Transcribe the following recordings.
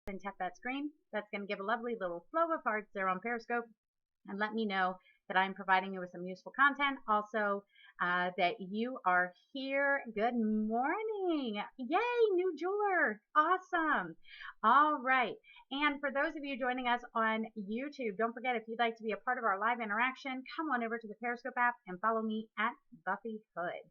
and tap that screen. That's going to give a lovely little flow of hearts there on Periscope and let me know that I'm providing you with some useful content. Also, that you are here. Good morning. Yay, new jeweler. Awesome. All right. And for those of you joining us on YouTube, don't forget, if you'd like to be a part of our live interaction, come on over to the Periscope app and follow me at Buffy Hood.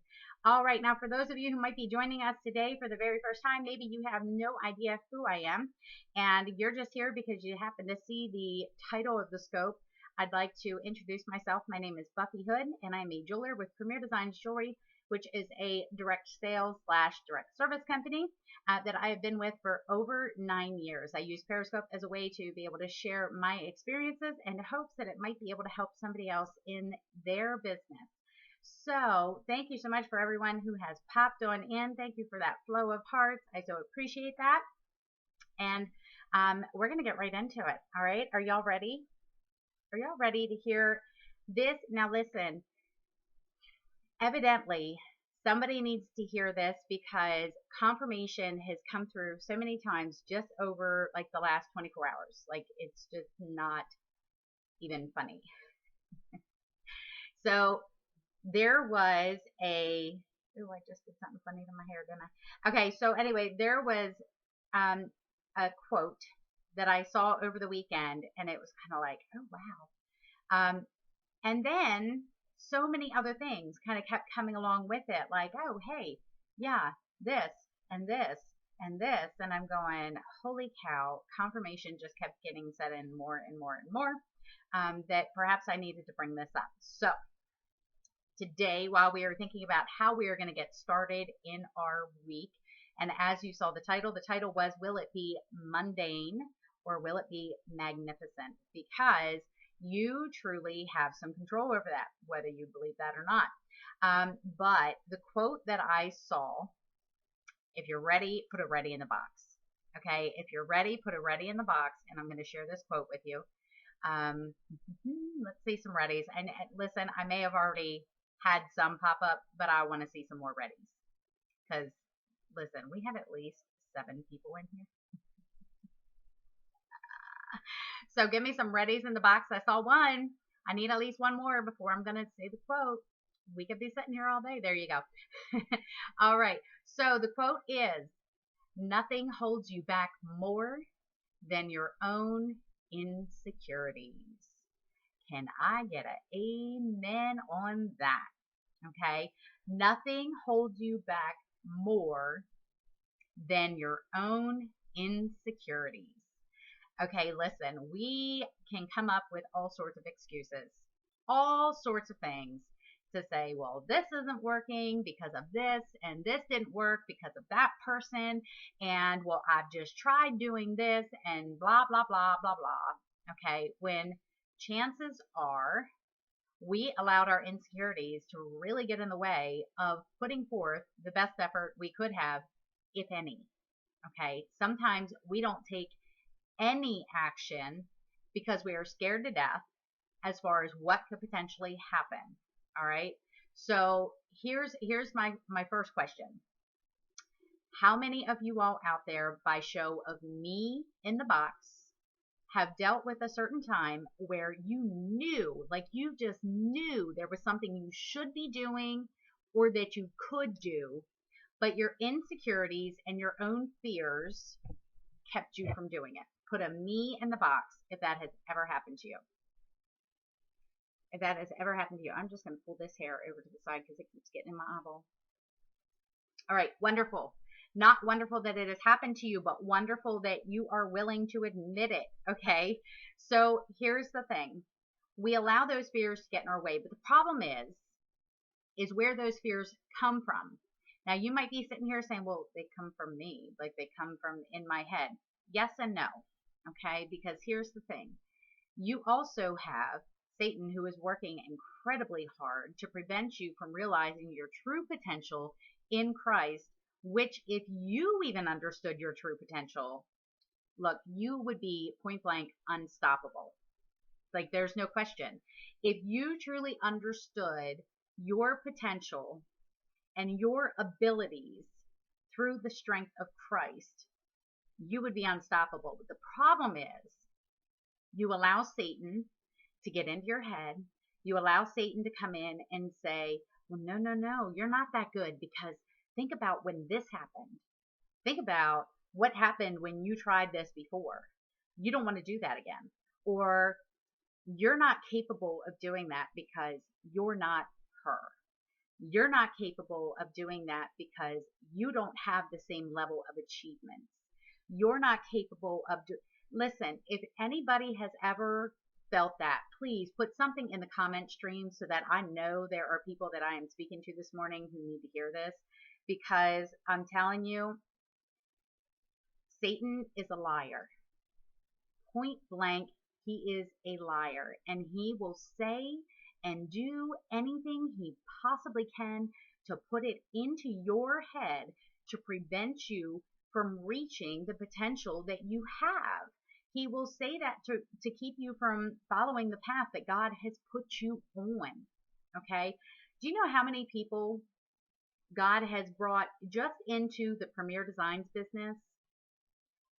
All right. Now, for those of you who might be joining us today for the very first time, maybe you have no idea who I am, and you're just here because you happen to see the title of the scope. I'd like to introduce myself. My name is Buffy Hood, and I'm a jeweler with Premier Designs Jewelry, which is a direct sales / direct service company that I have been with for over 9 years. I use Periscope as a way to be able to share my experiences in hopes that it might be able to help somebody else in their business. So thank you so much for everyone who has popped on in. Thank you for that flow of hearts. I so appreciate that. And we're going to get right into it. All right. Are y'all ready? Are y'all ready to hear this? Now listen, evidently somebody needs to hear this because confirmation has come through so many times just over like the last 24 hours. Like it's just not even funny. So there was I just did something funny to my hair, didn't I? Okay, so anyway, there was a quote that I saw over the weekend, and it was kind of like, oh wow. And then so many other things kind of kept coming along with it, like, oh hey, yeah, this and this and this, and I'm going, holy cow! Confirmation just kept getting set in more and more and more, that perhaps I needed to bring this up. So today, while we are thinking about how we are going to get started in our week, and as you saw the title was, will it be mundane or will it be magnificent? Because you truly have some control over that, whether you believe that or not. But the quote that I saw, if you're ready, put a ready in the box. Okay, if you're ready, put a ready in the box, and I'm going to share this quote with you. Let's see some readies. And listen, I may have already had some pop up, but I want to see some more readies. Because, listen, we have at least 7 people in here. So give me some readies in the box. I saw one. I need at least one more before I'm going to say the quote. We could be sitting here all day. There you go. All right. So the quote is, nothing holds you back more than your own insecurities. Can I get an amen on that? Okay. Nothing holds you back more than your own insecurities. Okay, listen, we can come up with all sorts of excuses, all sorts of things to say, well, this isn't working because of this, and this didn't work because of that person, and well, I've just tried doing this, and blah, blah, blah, blah, blah. Okay, when chances are we allowed our insecurities to really get in the way of putting forth the best effort we could have, if any. Okay, sometimes we don't take any action because we are scared to death as far as what could potentially happen. All right. So here's my first question. How many of you all out there, by show of me in the box, have dealt with a certain time where you knew, like you just knew there was something you should be doing or that you could do, but your insecurities and your own fears kept you from doing it? Put a me in the box if that has ever happened to you. If that has ever happened to you. I'm just going to pull this hair over to the side because it keeps getting in my eyeball. All right, wonderful. Not wonderful that it has happened to you, but wonderful that you are willing to admit it, okay? So here's the thing. We allow those fears to get in our way, but the problem is where those fears come from. Now, you might be sitting here saying, well, they come from me, like they come from in my head. Yes and no, okay? Because here's the thing. You also have Satan, who is working incredibly hard to prevent you from realizing your true potential in Christ, which if you even understood your true potential, look, you would be point blank unstoppable. Like there's no question. If you truly understood your potential and your abilities through the strength of Christ, you would be unstoppable. But the problem is you allow Satan to get into your head. You allow Satan to come in and say, well, no, no, no, you're not that good because think about when this happened. Think about what happened when you tried this before. You don't want to do that again. Or you're not capable of doing that because you're not her. You're not capable of doing that because you don't have the same level of achievements. You're not capable of listen, if anybody has ever felt that, please put something in the comment stream so that I know there are people that I am speaking to this morning who need to hear this, because I'm telling you, Satan is a liar. Point blank, he is a liar, and he will say and do anything he possibly can to put it into your head to prevent you from reaching the potential that you have. He will say that to keep you from following the path that God has put you on. Okay? Do you know how many people God has brought just into the Premier Designs business?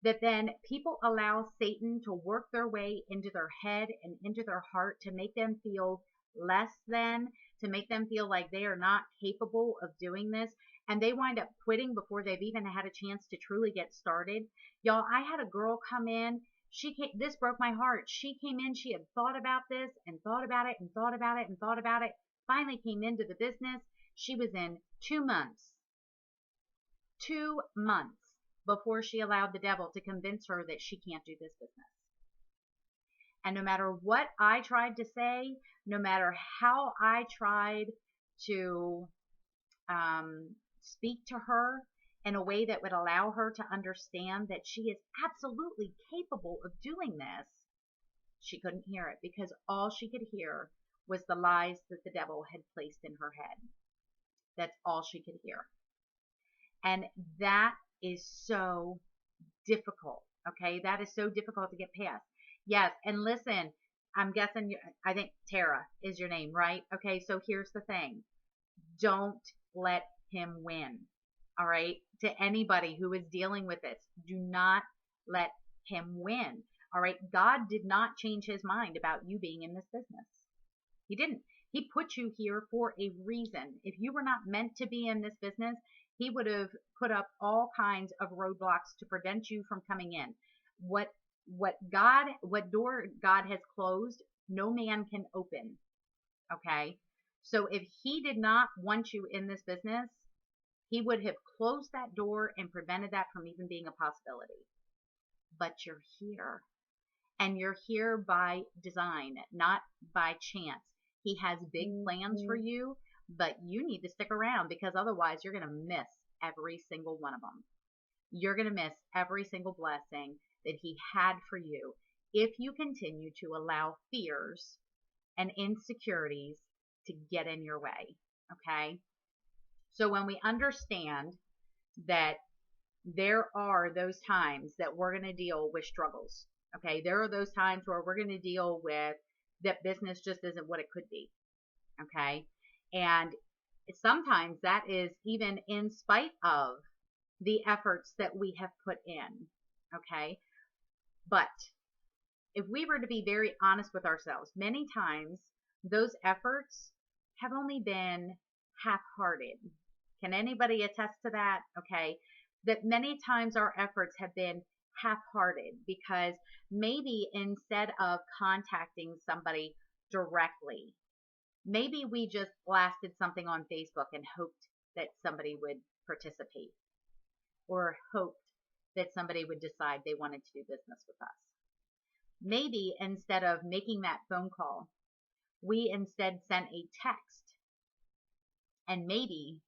That then people allow Satan to work their way into their head and into their heart to make them feel less than, to make them feel like they are not capable of doing this. And they wind up quitting before they've even had a chance to truly get started. Y'all, I had a girl come in. This broke my heart. She came in, she had thought about this and thought about it and thought about it and thought about it. Finally came into the business. She was in 2 months. 2 months before she allowed the devil to convince her that she can't do this business. And no matter what I tried to say, no matter how I tried to speak to her in a way that would allow her to understand that she is absolutely capable of doing this, she couldn't hear it, because all she could hear was the lies that the devil had placed in her head. That's all she could hear. And that is so difficult. Okay. That is so difficult to get past. Yes. And listen, I'm guessing, I think Tara is your name, right? Okay. So here's the thing. Don't let him win. All right. To anybody who is dealing with this, do not let him win. All right. God did not change his mind about you being in this business. He didn't. He put you here for a reason. If you were not meant to be in this business, he would have put up all kinds of roadblocks to prevent you from coming in. What door God has closed, no man can open. Okay? So if he did not want you in this business, he would have closed that door and prevented that from even being a possibility. But you're here. And you're here by design, not by chance. He has big plans for you, but you need to stick around, because otherwise you're going to miss every single one of them. You're going to miss every single blessing that he had for you if you continue to allow fears and insecurities to get in your way. Okay? So when we understand that there are those times that we're going to deal with struggles. Okay, there are those times where we're going to deal with that business just isn't what it could be. Okay, and sometimes that is even in spite of the efforts that we have put in. Okay, but if we were to be very honest with ourselves, many times those efforts have only been half-hearted. Can anybody attest to that? Okay, that many times our efforts have been half-hearted, because maybe instead of contacting somebody directly, maybe we just blasted something on Facebook and hoped that somebody would participate, or hoped that somebody would decide they wanted to do business with us. Maybe instead of making that phone call, we instead sent a text, and maybe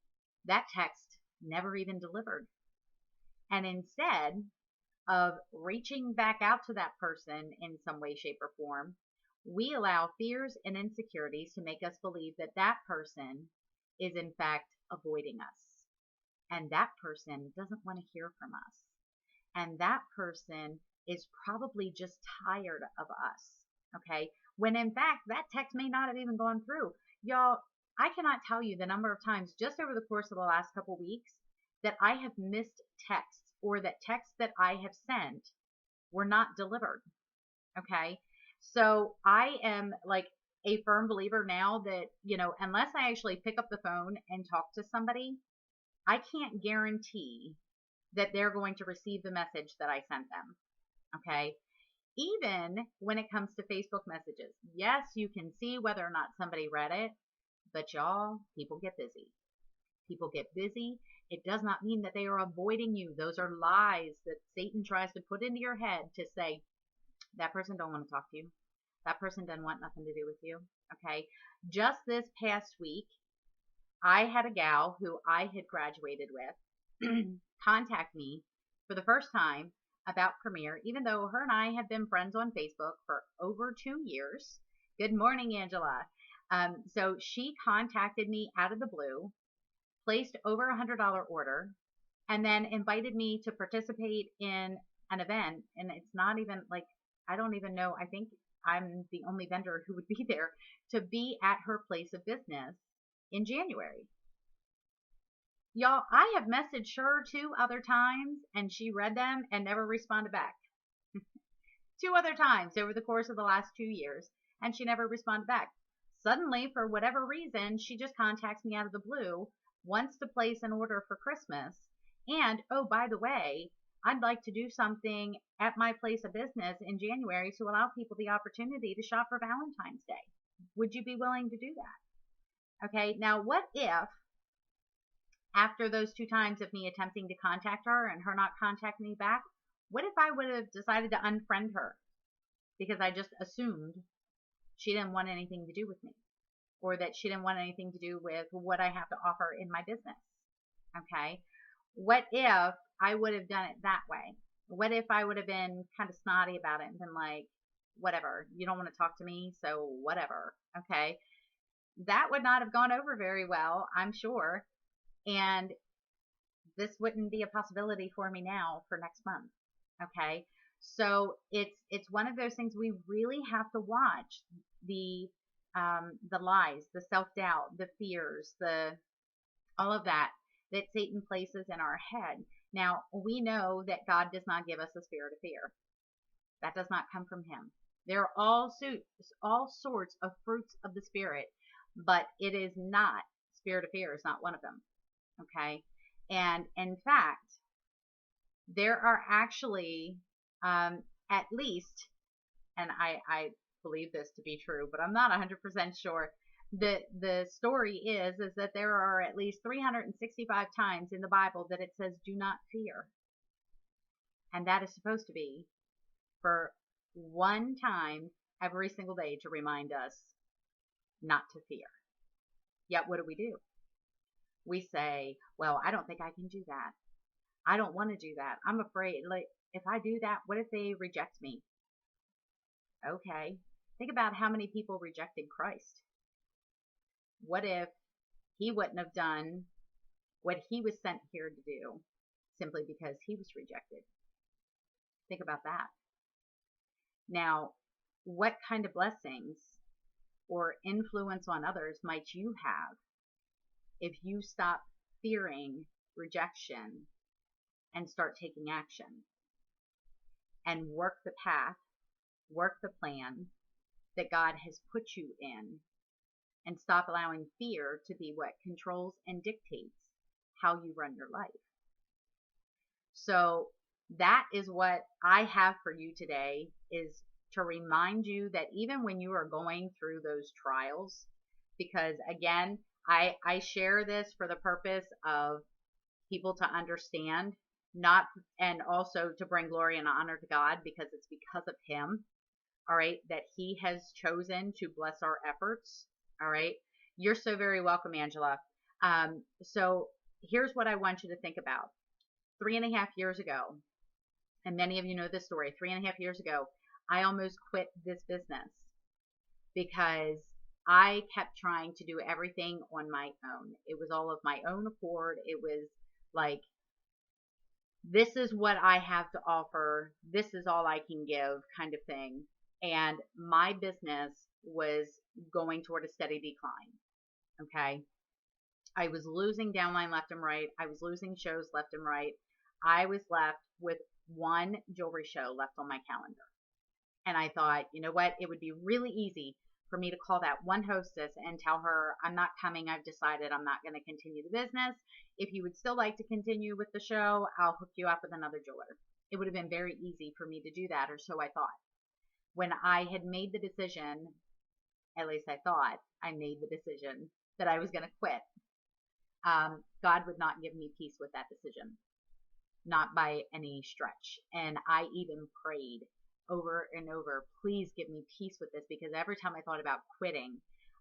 that text never even delivered. And instead of reaching back out to that person in some way, shape, or form, we allow fears and insecurities to make us believe that that person is in fact avoiding us. And that person doesn't want to hear from us. And that person is probably just tired of us. Okay? When in fact, that text may not have even gone through. Y'all, I cannot tell you the number of times just over the course of the last couple weeks that I have missed texts or that texts that I have sent were not delivered. Okay. So I am like a firm believer now that, unless I actually pick up the phone and talk to somebody, I can't guarantee that they're going to receive the message that I sent them. Okay. Even when it comes to Facebook messages, yes, you can see whether or not somebody read it, but y'all, people get busy. People get busy. It does not mean that they are avoiding you. Those are lies that Satan tries to put into your head to say, that person don't want to talk to you. That person doesn't want nothing to do with you. Okay. Just this past week, I had a gal who I had graduated with contact me for the first time about Premiere, even though her and I have been friends on Facebook for over 2 years. Good morning, Angela. So she contacted me out of the blue, placed over $100 order, and then invited me to participate in an event. And it's not even like, I don't even know. I think I'm the only vendor who would be there to be at her place of business in January. Y'all, I have messaged her 2 other times and she read them and never responded back. 2 other times over the course of the last 2 years, and she never responded back. Suddenly, for whatever reason, she just contacts me out of the blue, wants to place an order for Christmas, and, oh, by the way, I'd like to do something at my place of business in January to allow people the opportunity to shop for Valentine's Day. Would you be willing to do that? Okay, now what if after those 2 times of me attempting to contact her and her not contacting me back, what if I would have decided to unfriend her because I just assumed she didn't want anything to do with me, or that she didn't want anything to do with what I have to offer in my business? Okay. What if I would have done it that way? What if I would have been kind of snotty about it and been like, whatever, you don't want to talk to me, so whatever. Okay. That would not have gone over very well, I'm sure. And this wouldn't be a possibility for me now for next month. Okay. So it's one of those things we really have to watch the lies, the self-doubt, the fears, all of that Satan places in our head. Now, we know that God does not give us a spirit of fear. That does not come from him. There are all sorts of fruits of the Spirit, but it is not, spirit of fear is not one of them. Okay. And in fact, there are actually, at least, and I believe this to be true, but I'm not 100% sure. The story is that there are at least 365 times in the Bible that it says, do not fear. And that is supposed to be for one time every single day to remind us not to fear. Yet what do? We say, well, I don't think I can do that. I don't want to do that. I'm afraid, like, if I do that, what if they reject me? Okay. Think about how many people rejected Christ. What if he wouldn't have done what he was sent here to do simply because he was rejected? Think about that. Now, what kind of blessings or influence on others might you have if you stop fearing rejection and start taking action and work the path, work the plan that God has put you in, and stop allowing fear to be what controls and dictates how you run your life? So that is what I have for you today, is to remind you that even when you are going through those trials, because again, I share this for the purpose of people to understand, not, and also to bring glory and honor to God, because it's because of him, all right, that he has chosen to bless our efforts. All right. You're so very welcome, Angela. So here's what I want you to think about. 3.5 years ago, and many of you know this story, 3.5 years ago, I almost quit this business because I kept trying to do everything on my own. It was all of my own accord. It was like, this is what I have to offer. This is all I can give, kind of thing. And my business was going toward a steady decline. Okay. I was losing downline left and right. I was losing shows left and right. I was left with one jewelry show left on my calendar. And I thought, you know what? It would be really easy for me to call that one hostess and tell her, I'm not coming. I've decided I'm not going to continue the business. If you would still like to continue with the show, I'll hook you up with another jeweler. It would have been very easy for me to do that, or so I thought. When I had made the decision, at least I thought I made the decision that I was going to quit, God would not give me peace with that decision, not by any stretch. And I even prayed over and over, please give me peace with this, because every time I thought about quitting,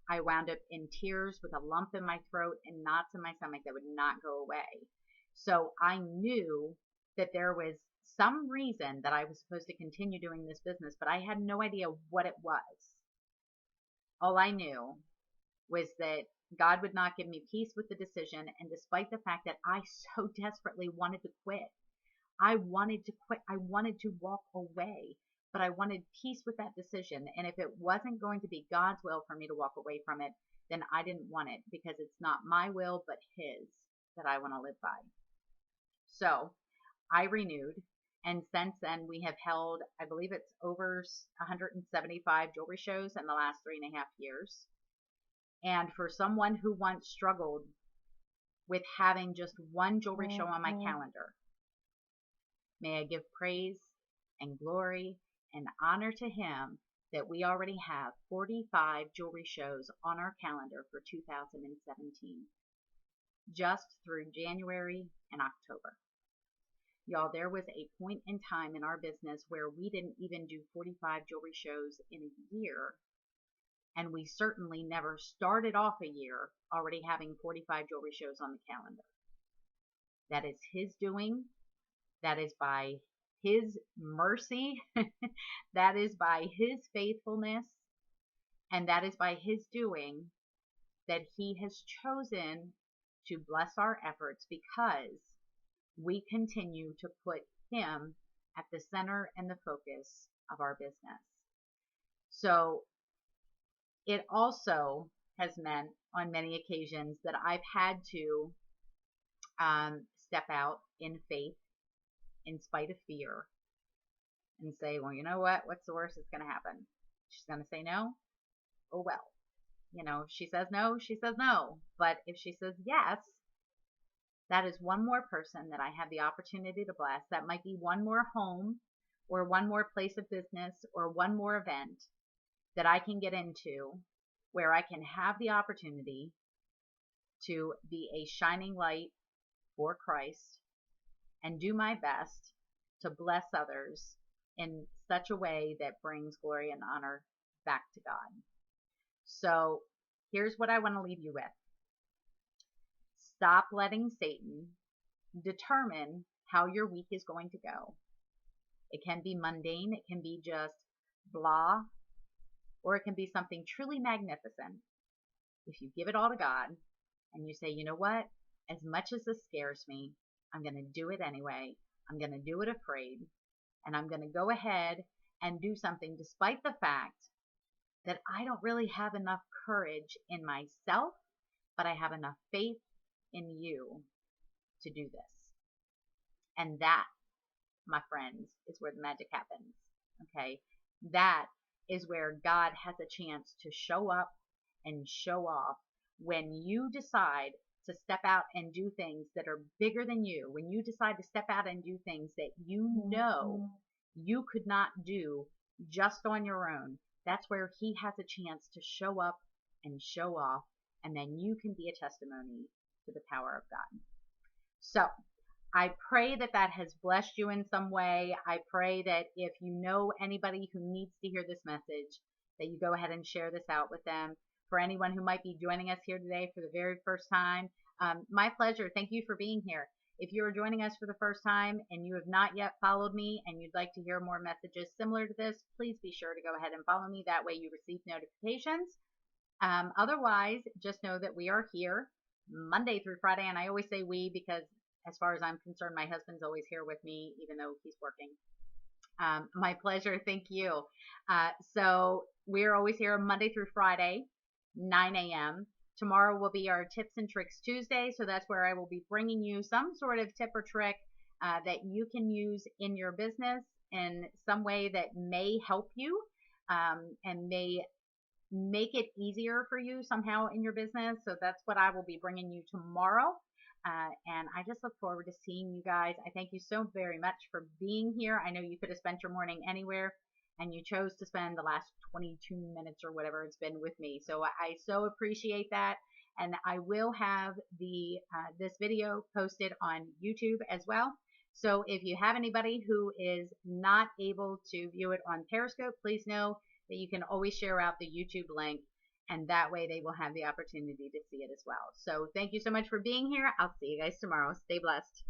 I wound up in tears with a lump in my throat and knots in my stomach that would not go away. So I knew that there was some reason that I was supposed to continue doing this business, but I had no idea what it was. All I knew was that God would not give me peace with the decision, and despite the fact that I so desperately wanted to quit, I wanted to quit. I wanted to walk away, but I wanted peace with that decision. And if it wasn't going to be God's will for me to walk away from it, then I didn't want it, because it's not my will, but His that I want to live by. So I renewed. And since then, we have held, I believe it's over 175 jewelry shows in the last 3.5 years. And for someone who once struggled with having just one jewelry show on my calendar, may I give praise and glory and honor to Him that we already have 45 jewelry shows on our calendar for 2017, just through January and October. Y'all, there was a point in time in our business where we didn't even do 45 jewelry shows in a year. And we certainly never started off a year already having 45 jewelry shows on the calendar. That is His doing. That is by His mercy. That is by His faithfulness. And that is by His doing that He has chosen to bless our efforts, because we continue to put Him at the center and the focus of our business. So it also has meant on many occasions that I've had to step out in faith in spite of fear and say, well, you know what? What's the worst that's going to happen? She's going to say no? Oh, well. You know, if she says no, she says no. But if she says yes, that is one more person that I have the opportunity to bless. That might be one more home or one more place of business or one more event that I can get into where I can have the opportunity to be a shining light for Christ and do my best to bless others in such a way that brings glory and honor back to God. So here's what I want to leave you with. Stop letting Satan determine how your week is going to go. It can be mundane. It can be just blah, or it can be something truly magnificent. If you give it all to God and you say, you know what, as much as this scares me, I'm going to do it anyway. I'm going to do it afraid, and I'm going to go ahead and do something despite the fact that I don't really have enough courage in myself, but I have enough faith in you to do this. And that, my friends, is where the magic happens. Okay? That is where God has a chance to show up and show off when you decide to step out and do things that are bigger than you. When you decide to step out and do things that you know you could not do just on your own, that's where He has a chance to show up and show off, and then you can be a testimony to the power of God. So I pray that that has blessed you in some way. I pray that if you know anybody who needs to hear this message, that you go ahead and share this out with them. For anyone who might be joining us here today for the very first time, my pleasure. Thank you for being here. If you are joining us for the first time and you have not yet followed me and you'd like to hear more messages similar to this, please be sure to go ahead and follow me. That way you receive notifications. Otherwise, just know that we are here Monday through Friday. And I always say we because as far as I'm concerned, my husband's always here with me, even though he's working. My pleasure. Thank you. So we're always here Monday through Friday, 9 a.m. Tomorrow will be our Tips and Tricks Tuesday. So that's where I will be bringing you some sort of tip or trick that you can use in your business in some way that may help you and may make it easier for you somehow in your business. So that's what I will be bringing you tomorrow. And I just look forward to seeing you guys. I thank you so very much for being here. I know you could have spent your morning anywhere, and you chose to spend the last 22 minutes or whatever it's been with me. So I so appreciate that. And I will have this video posted on YouTube as well. So if you have anybody who is not able to view it on Periscope, please know that you can always share out the YouTube link, and that way they will have the opportunity to see it as well. So thank you so much for being here. I'll see you guys tomorrow. Stay blessed.